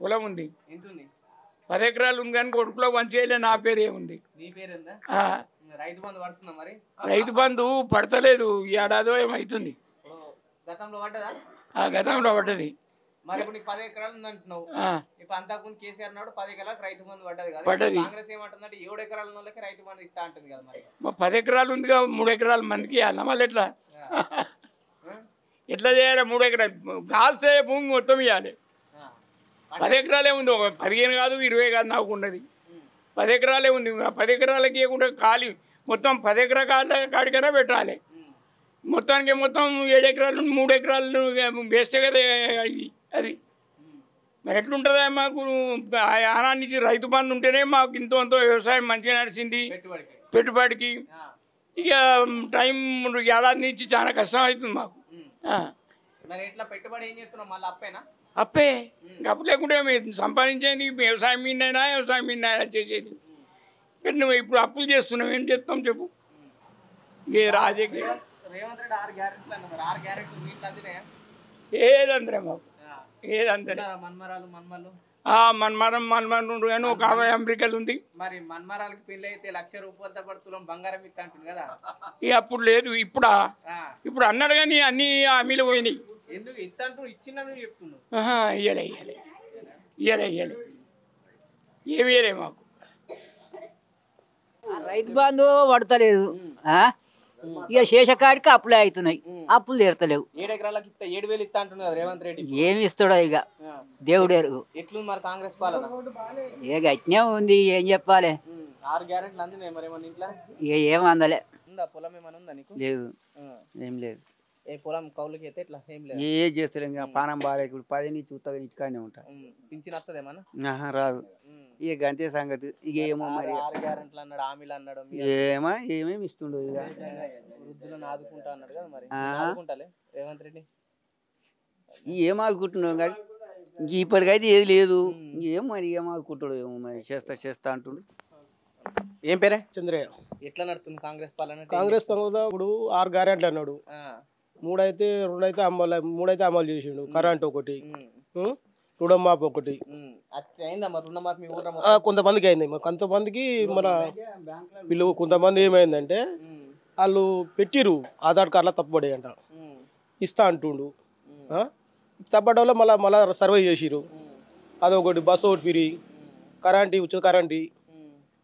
పొలం ఉంది. 10 ఎకరాలు ఉంది కానీ కొడుకులో పంచేయలే. నా పేరు ఏముంది. రైతు బంధు పడతలేదు. ఈ ఏడాదో ఏమవుతుంది. గతంలో పడ్డది. మరి ఇప్పుడు 10 ఎకరాలు ఉందంటున్నావు. ఇప్పుడు అంతకుముందు కేసీఆర్ నాడు 10 ఎకరాలకు రైతు బంధు పడ్డది కదా. కాంగ్రెస్ ఏమంటుందంటే 7 ఎకరాల వాళ్ళకి రైతు బంధు ఇస్తా అంటుంది కదా. మరి 10 ఎకరాలు ఉందిగా 3 ఎకరాల మందికి ఇవ్వాలి. మళ్ళీ ఎట్లా చేయాలి? 3 ఎకరాలు కాస్తే భూమి మొత్తం ఇవ్వాలి. 10 ఎకరాలే ఉంది. 15 కాదు 20 కాదు నాకు ఉన్నది. 10 ఎకరాలే ఉంది. 10 ఎకరాలకి ఇవ్వకుండా ఖాళీ మొత్తం 10 ఎకరాల కాడికైనా పెట్టాలి. మొత్తానికి మొత్తం 7 ఎకరాలు 3 ఎకరాలు వేస్తే కదా అది. మరి ఎట్లుంటుందా? మాకు ఆనా నుంచి రైతు బంధు ఉంటేనే మాకు ఇంతో అంతో వ్యవసాయం మంచిగా నడిచింది. పెట్టుబడికి ఇక టైం ఏడాది నుంచి చాలా కష్టం అవుతుంది మాకు. అప్పే అప్పు లేకుంటే సంపాదించేది వ్యవసాయం మీదైనా చేసేది. నువ్వు ఇప్పుడు అప్పులు చేస్తున్నావు, ఏం చెప్తాం చెప్పు. ఏ రాజకీయ ఏదందరే మాకు ఏదందరే మన్మరం కానీ ఒక 50 అమెరికాలు ఉంది. మరి మన్మరాలకి పెళ్లి అయితే 1,00,000 రూపాయలతో పడుతున్నాం బంగారం ఇస్తా అంటుంది కదా. ఇక అప్పుడు లేదు. ఇప్పుడు అన్నాడు కానీ అన్ని హామీలు పోయినాయి. ఎందుకు ఇస్తా ఇచ్చిందని చెప్తున్నావు? ఇయ్యలే ఏమి ఇయ్యలే మాకు. రైతు బంధు పడతలేదు. ఇక శేషకాడికి అప్పులే అవుతున్నాయి. అప్పులు తీరతలేవు. 7 ఎకరాలకి 7,000 ఇస్తా అంటున్నారు కదా రేవంత్ రెడ్డి. ఏమి ఇస్తాడో ఇక దేవుడు ఎరుగు. ఎట్లుంది మరి కాంగ్రెస్ పాలన? ఏ గట్టినే ఉంది. ఏం చెప్పాలి. 6 గ్యారెంటీలు అందినాయి. మరి ఏమన్నా ఇంట్లో ఇక ఏం అందలే. ఉందా పొలం ఏమైనా ఉందా నీకు? లేదు, ఏం లేదు. ఏ పొలం కౌలుకి అయితే ఇట్లా ఏం లేదు. ఏ చేస్తలేం. పానం బాగా 10 నుంచి చూస్తా ఇంటికానే ఉంటా. పింఛన్ వస్తుందేమన్నా? రాదు. ఇక గంతే సంగతి. ఇక ఏమో మరి 6 గ్యారెంటీలు అన్నాడు, హామీలు అన్నాడు. ఏమేమి ఇస్తుండో ఇక. వృద్ధులను ఆదుకుంటా అన్నాడు కదా. మరి ఆదుకుంటాలే రేవంత్ రెడ్డి. ఏం ఆదుకుంటున్నావు కానీ ఇప్పటికైతే ఏది లేదు. ఏం మరి ఏం ఆదుకుంటాడు ఏమో మరి. చేస్తా అంటుండు. ఏం పేరే? చంద్రయ్య. ఎట్లా నడుతుంది కాంగ్రెస్ పాలన? కాంగ్రెస్ పాలన ఇప్పుడు 6 గ్యారెంటీలు అన్నాడు. 2 అయితే అమలు చేసిండు. కరెంట్ ఒకటి, రుణమాఫీ ఒకటి. కొంతమందికి అయింది. కొంతమందికి మన వీళ్ళు కొంతమంది ఏమైందంటే వాళ్ళు పెట్టిరు ఆధార్ కార్డులో తప్పుపడే అంట. ఇస్తా అంటుండు. తప్పడం వల్ల మళ్ళీ సర్వే చేసిరు. అదొకటి. బస్సు ఒకటి ఫ్రీ, కరెంట్ ఉచిత కరెంట్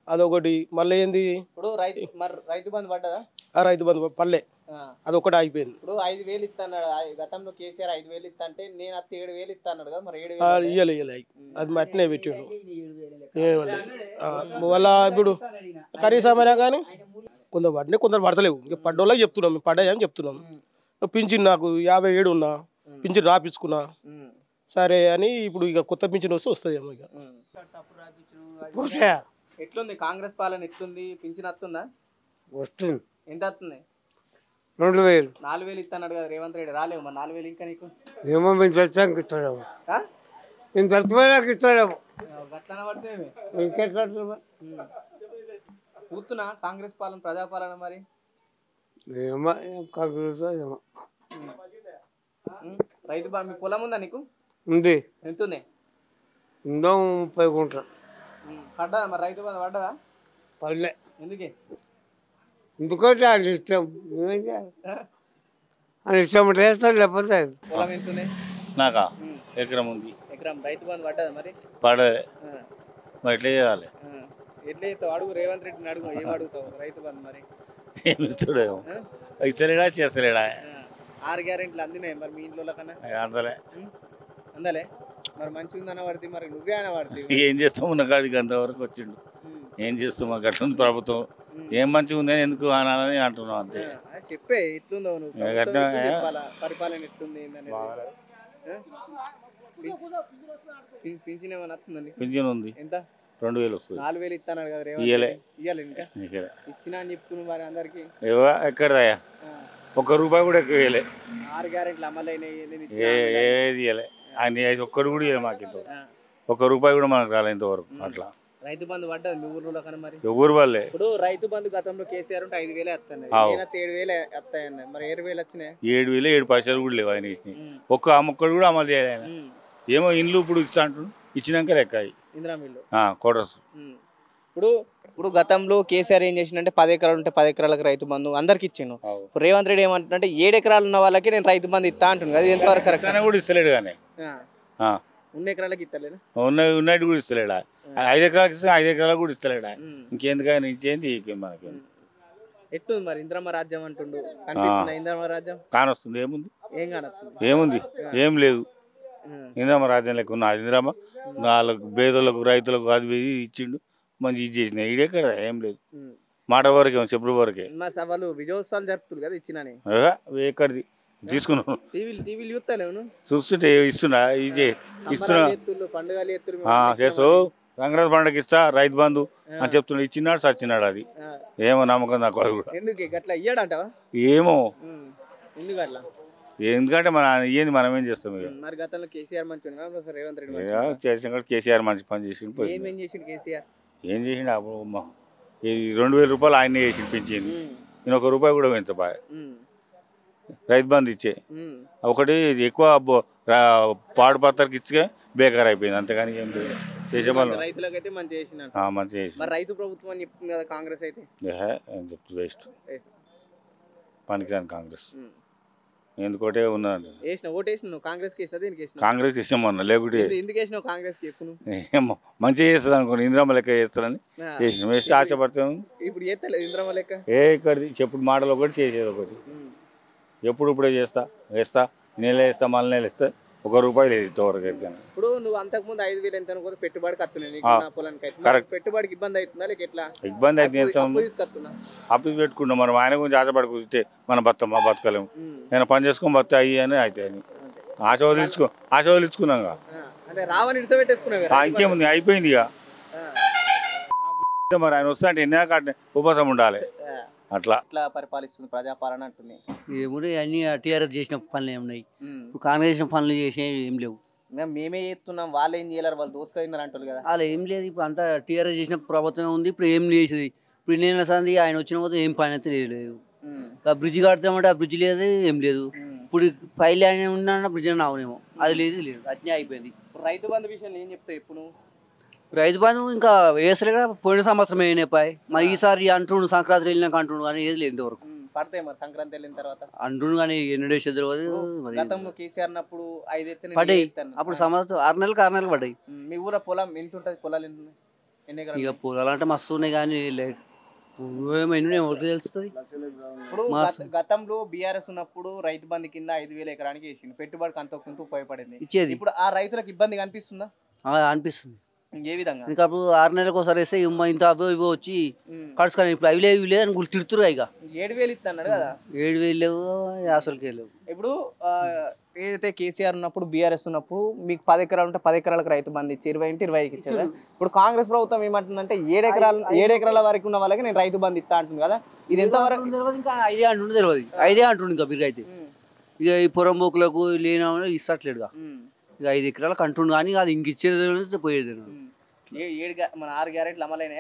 అదొకటి. మళ్ళీ ఏంది ఇప్పుడు రైతు బంధు పడ్డదా? రైతు బంధు పడలే. అదొకటి అయిపోయింది. ఇప్పుడు 5,000 ఇస్తాడు గతంలో కేసీఆర్. 5,000 ఇస్తా అంటే నేను 7,000 ఇస్తా అన్నాడు కదా. మరి 7,000 ఇయ్యలే. అది మట్టినే పెట్టాడు. వాళ్ళ ఇప్పుడు కనీసం అయినా కానీ కొందరు పడినాయి, కొందరు పడతలేవు. ఇక పడ్డోళ్ళకి చెప్తున్నాం, మేము పడ్డాయని చెప్తున్నాం. పింఛన్ నాకు 57 ఉన్నా, పింఛన్ రాపించుకున్నా సరే అని. ఇప్పుడు ఇక కొత్త పింఛన్ వస్తుంది ఏమో. ఇక ఎట్లుంది కాంగ్రెస్ పాలన? ఎట్లుంది? పింఛన్ వస్తుందా? వస్తుంది. ఎంత వస్తుంది? 2,000. 4,000 ఇస్తాడు కదా రేవంత్ రెడ్డి. రాలేవు మరి 4,000 ఇంకా నీకు? ఏమో మేము చచ్చాక ఇస్తాడేమో. నేను చచ్చిపోయాక ఇస్తాడేమో. గట్లన పడితే కూతున్నా కాంగ్రెస్ పాలన ప్రజాపాలన మరి ఏమో కాంగ్రెస్ ఏమో. రైతు మీ పొలం ఉందా నీకు? ఉంది. ఎంత ఉంది? ఉందో 30 గుంటలు. పడ్డా మరి రైతు బంధు పడ్డదా? పడలే. ఎందుకే? ఎందుకంటే అది ఇష్టం. అని ఇష్టం వేస్తాడు. లేకపోతే పొలం ఎంత ఉంది? నాకా ఎకరం ఉంది. ఎకరం. రైతు బంధు పడ్డదా మరి? పడలే. మరి ఎట్లా చేయాలి? ఎట్లా చేస్తావు? అడుగు రేవంత్ రెడ్డిని అడుగు. ఏం అడుగుతావు? రైతు బంధు మరి ఏమి ఇస్తాడేమో. ఇస్తలేడా చేస్తలేడా? 6 గ్యారెంటీలు అందినాయి మరి మీ ఇంట్లో కన్నా? అందలే. మరి మంచిగా ఉందన్న పడితే మరి నువ్వే అన్న పడితే ఏం చేస్తావు? ఉన్న కాడికి అంతవరకు వచ్చిండు. ఏం చేస్తావు? మాకు అట్లుంది ప్రభుత్వం. ఏం మంచిగా ఉందని ఎందుకు అనాలని అంటున్నావు అంతే. చెప్పే ఎట్లుందో నువ్వు పరిపాలన ఎట్లుంది ఏందని. పింఛన్ ఏమైనా వస్తుందండి? పింఛన్ ఉంది. ఎంత? 2,000 వస్తుంది. 4,000 ఇస్తాను కదా రేవంత్. ఇయ్యాలి ఇంకా ఇచ్చినా అని చెప్తున్నావు మరి అందరికి. ఎక్కడదయ్యా? ₹1 కూడా ఎక్కువ ఇవ్వలే. 6 గ్యారెంటీలు అమలు అయినాయి. ఏది ఇవ్వలే. ఆయన ఒక్కడు కూడా ఇవ్వలే మాకు. ఇంత ₹1 కూడా మనకు రాలే ఇంతవరకు. అట్లా రైతు బంధు పడ్డది మీ ఊర్లో కన్నా? మరి ఎవరు వాళ్ళే. ఇప్పుడు రైతు బంధు గతంలో కేసీఆర్ ఉంటే 5,000 వస్తున్నాయి. 7,000 వస్తాయన్నాయి. మరి 7,000 వచ్చినాయి. 7,000 7 పైసలు కూడా లేవు ఆయన. ఒక్క అమ్మొక్కడు కూడా అమలు చేయాలి ఆయన. ఏమో ఇండ్లు ఇప్పుడు ఇస్తా అంటున్నాడు. ఇచ్చినాక లెక్క అవి ఇందిరా మిల్లు కోటర్స్. ఇప్పుడు గతంలో కేసీఆర్ ఏం చేసిండంటే 10 ఎకరాలు ఉంటే 10 ఎకరాలకు రైతు బంధు అందరికి ఇచ్చిండు. ఇప్పుడు రేవంత్ రెడ్డి ఏమంటుంటే 7 ఎకరాలు ఉన్న వాళ్ళకి నేను రైతు బంధు ఇస్తా అంటున్నాను. అది ఎంతవరకు కరెక్ట్? కూడా ఇస్తలేడు కానీ ఉన్న ఎకరాలకి ఇస్తలేదు, ఉన్నట్టు కూడా ఇస్తలేడా. 5 ఎకరాలకు ఇస్తే 5 ఎకరాలకు కూడా ఇస్తలేడా. ఇంకెందుకని ఇచ్చేది మనకి. ఎట్లుంది మరి ఇంద్రమ్మ రాజ్యం అంటుండు, కనిపిస్తుందా ఇంద్రమ్మ రాజ్యం? కానొస్తుంది. ఏముంది? ఏం కానొస్తుంది? ఏముంది? ఏం లేదు. ఇంద్రమ్మ రాజ్యం లెక్క ఉన్న ఇంద్రమ్మ వాళ్ళకు పేదోళ్ళకు రైతులకు అది ఇచ్చిండు, మంచి ఇది చేసిన. ఈడే కదా ఏం లేదు, మాట వరకే, చెప్పుడు వరకే. వాళ్ళు విజయోత్సవాలు జరుపుతారు కదా ఇచ్చినని. ఎక్కడిది తీసుకున్నాను? టీవీలు చూస్తలేను, చూస్తుంటే ఇస్తున్నా, ఇది ఇస్తున్నా. పండుగలు ఎత్తులు చేస్తూ సంక్రాంతి పండుగకి ఇస్తా రైతు బంధు అని చెప్తున్నా. ఇచ్చినాడు సచ్చినాడు. అది ఏమో నమ్మకం నాకు. అది కూడా ఎందుకు అట్లా ఇయ్యాడంటావా? ఏమో ఎందుకు అట్లా? ఎందుకంటే మన ఇయ్యేది మనం ఏం చేస్తాం. ఇక మరి గతంలో కేసీఆర్ మంచి రేవంత్ రెడ్డి చేసిన కేసీఆర్ మంచి పని చేసిండు. ఏం చేసిండు కేసీఆర్? ఏం చేసిండు? అప్పుడు ఇది 2000 రూపాయలు ఆయన చేసిండు పెంచింది. నేను ₹1 కూడా పెంచబా. రైతు బంధు ఇచ్చే ఒకటి ఎక్కువ పాడు పత్తరికి ఇచ్చే బేకార్ అయిపోయింది. అంతేగాని ఏం లేదు. చేసే వాళ్ళు రైతులకైతే మంచి చేసిన మంచి చేసి. మరి రైతు ప్రభుత్వం అని చెప్తుంది కదా కాంగ్రెస్ అయితే. ఏం చెప్తుంది? వేస్ట్, పనికిరాని కాంగ్రెస్. ఎందుకోటే ఉన్నది. ఓటు వేసినావు కాంగ్రెస్కి? వేసినా దేనికి వేసినావు? కాంగ్రెస్ ఇష్టమన్నా, లేకుంటే ఎందుకు వేసినావు కాంగ్రెస్కి చెప్పు? ఏమో మంచిగా చేస్తుంది అనుకోండి, ఇంద్రమ్మ లెక్క చేస్తారని చేసినాం. వేస్తే ఆశపడతాము. ఇప్పుడు చేస్తలేదు ఇంద్రమ్మ లెక్క. ఇక్కడిది చెప్పుడు మాటలు ఒకటి, చేసేది ఒకటి. ఇప్పుడే చేస్తా, వేస్తా, నెల వేస్తా, మళ్ళీ నెల వేస్తా. ₹1 లేదు ఇంతవరకు. ఇప్పుడు నువ్వు అంతకుముందు 5,000 ఎంత అనుకో పెట్టుబడికి వస్తున్నాయి పొలానికి. పెట్టుబడికి ఇబ్బంది అవుతుందా లేక ఎట్లా? ఇబ్బంది అయితే అప్పు పెట్టుకున్నాం మనం. ఆయన గురించి ఆశపడుకుంటే మనం బతకలేము. నేను పని చేసుకొని బతా అయ్యి అని అయితే ఆశ వదిలించుకున్నాం. అంటే రావని ఇడిసబెట్టేసుకున్నావు. ఇంకేముంది? అయిపోయింది ఇక. మరి ఆయన వస్తా అంటే ఎన్నాక ఉపవాసం ఉండాలి. అట్లా పరిపాలిస్తుంది ప్రజాపాలన అంటుంది. ఏమున్నాయి అన్ని టీఆర్ఎస్ చేసిన పనులు ఏమున్నాయి, ఇప్పుడు కాంగ్రెస్ చేసిన పనులు చేసినవి ఏం లేవు. మేమే చేస్తున్నాం, వాళ్ళు ఏం చేయలేరు, వాళ్ళు దోసుకున్నారు అంటారు కదా. అలా ఏం లేదు. ఇప్పుడు అంతా టీఆర్ఎస్ చేసిన ప్రభుత్వం ఉంది. ఇప్పుడు ఏం చేసేది? ఇప్పుడు నేను సంది ఆయన వచ్చిన పోతే ఏం పని అయితే లేదు. ఆ బ్రిడ్జ్ కడతామంటే ఆ బ్రిడ్జ్ లేదు, ఏం లేదు. ఇప్పుడు 5 లైన్ ఉన్నా బ్రిడ్జ్ అవునేమో, అది లేదు అట్నే అయిపోయింది. రైతు బంధు విషయంలో ఏం చెప్తావు ఇప్పుడు నువ్వు? రైతు బంధు ఇంకా వేసలే కదా, పోయిన సంవత్సరం అయినాయి. మరి ఈసారి అంటుండు సంక్రాంతి వెళ్ళినాక అంటుండు కానీ ఏది లేదు ఇంతవరకు. పడతాయి మరి సంక్రాంతి వెళ్ళిన తర్వాత అంటుండు కానీ ఎన్ని డేస్ తెలియదు. గతంలో కేసీఆర్ అన్నప్పుడు 5 ఎత్తున పడ్డాయి. అప్పుడు సంవత్సరం 6 నెలలు పడ్డాయి. మీ ఊర పొలం ఎంత ఉంటుంది? పొలాలు ఎంత ఉన్నాయి? ఇక పొలాలు అంటే మస్తు ఉన్నాయి కానీ తెలుస్తుంది. ఇప్పుడు గతంలో బీఆర్ఎస్ ఉన్నప్పుడు రైతు బంధు కింద 5,000 ఎకరానికి వేసింది. పెట్టుబడికి అంత కొంత ఉపయోగపడింది ఇచ్చేది. ఇప్పుడు ఆ రైతులకు ఇబ్బంది కనిపిస్తుందా? అనిపిస్తుంది. ఏ విధంగా? ఇంకా అప్పుడు 6 నెలలకు ఒకసారి వేస్తే ఇంత ఇవో వచ్చి కడుచుకొని ఇప్పుడు అవి లేవు అని తిడుతురు. ఇక 7,000 ఇస్తున్నాడు కదా. 7,000 లేవు, అసలుకే లేవు. ఇప్పుడు ఏదైతే కేసీఆర్ ఉన్నప్పుడు బీఆర్ఎస్ ఉన్నప్పుడు మీకు 10 ఎకరాలు ఉంటే 10 ఎకరాలకు రైతు బంధు ఇచ్చి 20 ఇచ్చారు. ఇప్పుడు కాంగ్రెస్ ప్రభుత్వం ఏమంటుందంటే 7 ఎకరాల వరకు ఉన్న వాళ్ళకి నేను రైతు బంధు ఇస్తా అంటుంది కదా. ఇది ఎంతవరకు తెలియదు. ఇంకా 5 అంటుండే తెలియదు. 5 అంటుండు ఇంకా బిరుగు అయితే. ఇక ఈ పొరంబోకులకు లేని ఇస్తట్లేడుగా. ఇక 5 ఎకరాలకు అంటుండు కానీ అది ఇంక ఇచ్చేది పోయేది. మన 6 గ్యారెంట్లు అమలైనా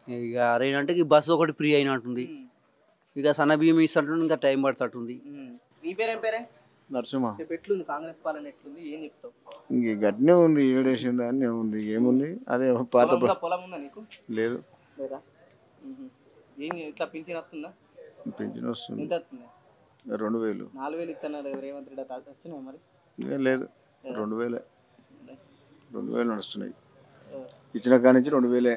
ఇక అరేనంటే బస్సు ఒకటి ఫ్రీ అయినట్టుంది. ఇక సన్న బియ్యం ఇస్తుంటుంది, ఇంకా టైం పడుతుంటుంది. నీ పేరేం పేరే? నరసింహ. ఎట్లుంది కాంగ్రెస్ పాలన? ఎట్లుంది? ఏం చెప్తావు? ఇంక గట్టినే ఉంది, ఏడేసింది అని ఉంది. ఏముంది? అదే పాత పొలం ఉందా నీకు? లేదు. లేదా? ఏం ఇట్లా పింఛన్ వస్తుందా? పింఛన్ వస్తుంది. ఎంత వస్తుంది? 2,000. 4,000 ఇస్తున్నారు రేవంత్ రెడ్డి. వచ్చినాయి మరి? లేదు, 2,000 నడుస్తున్నాయి. ఇచ్చిన కాడి నుంచి 2,000.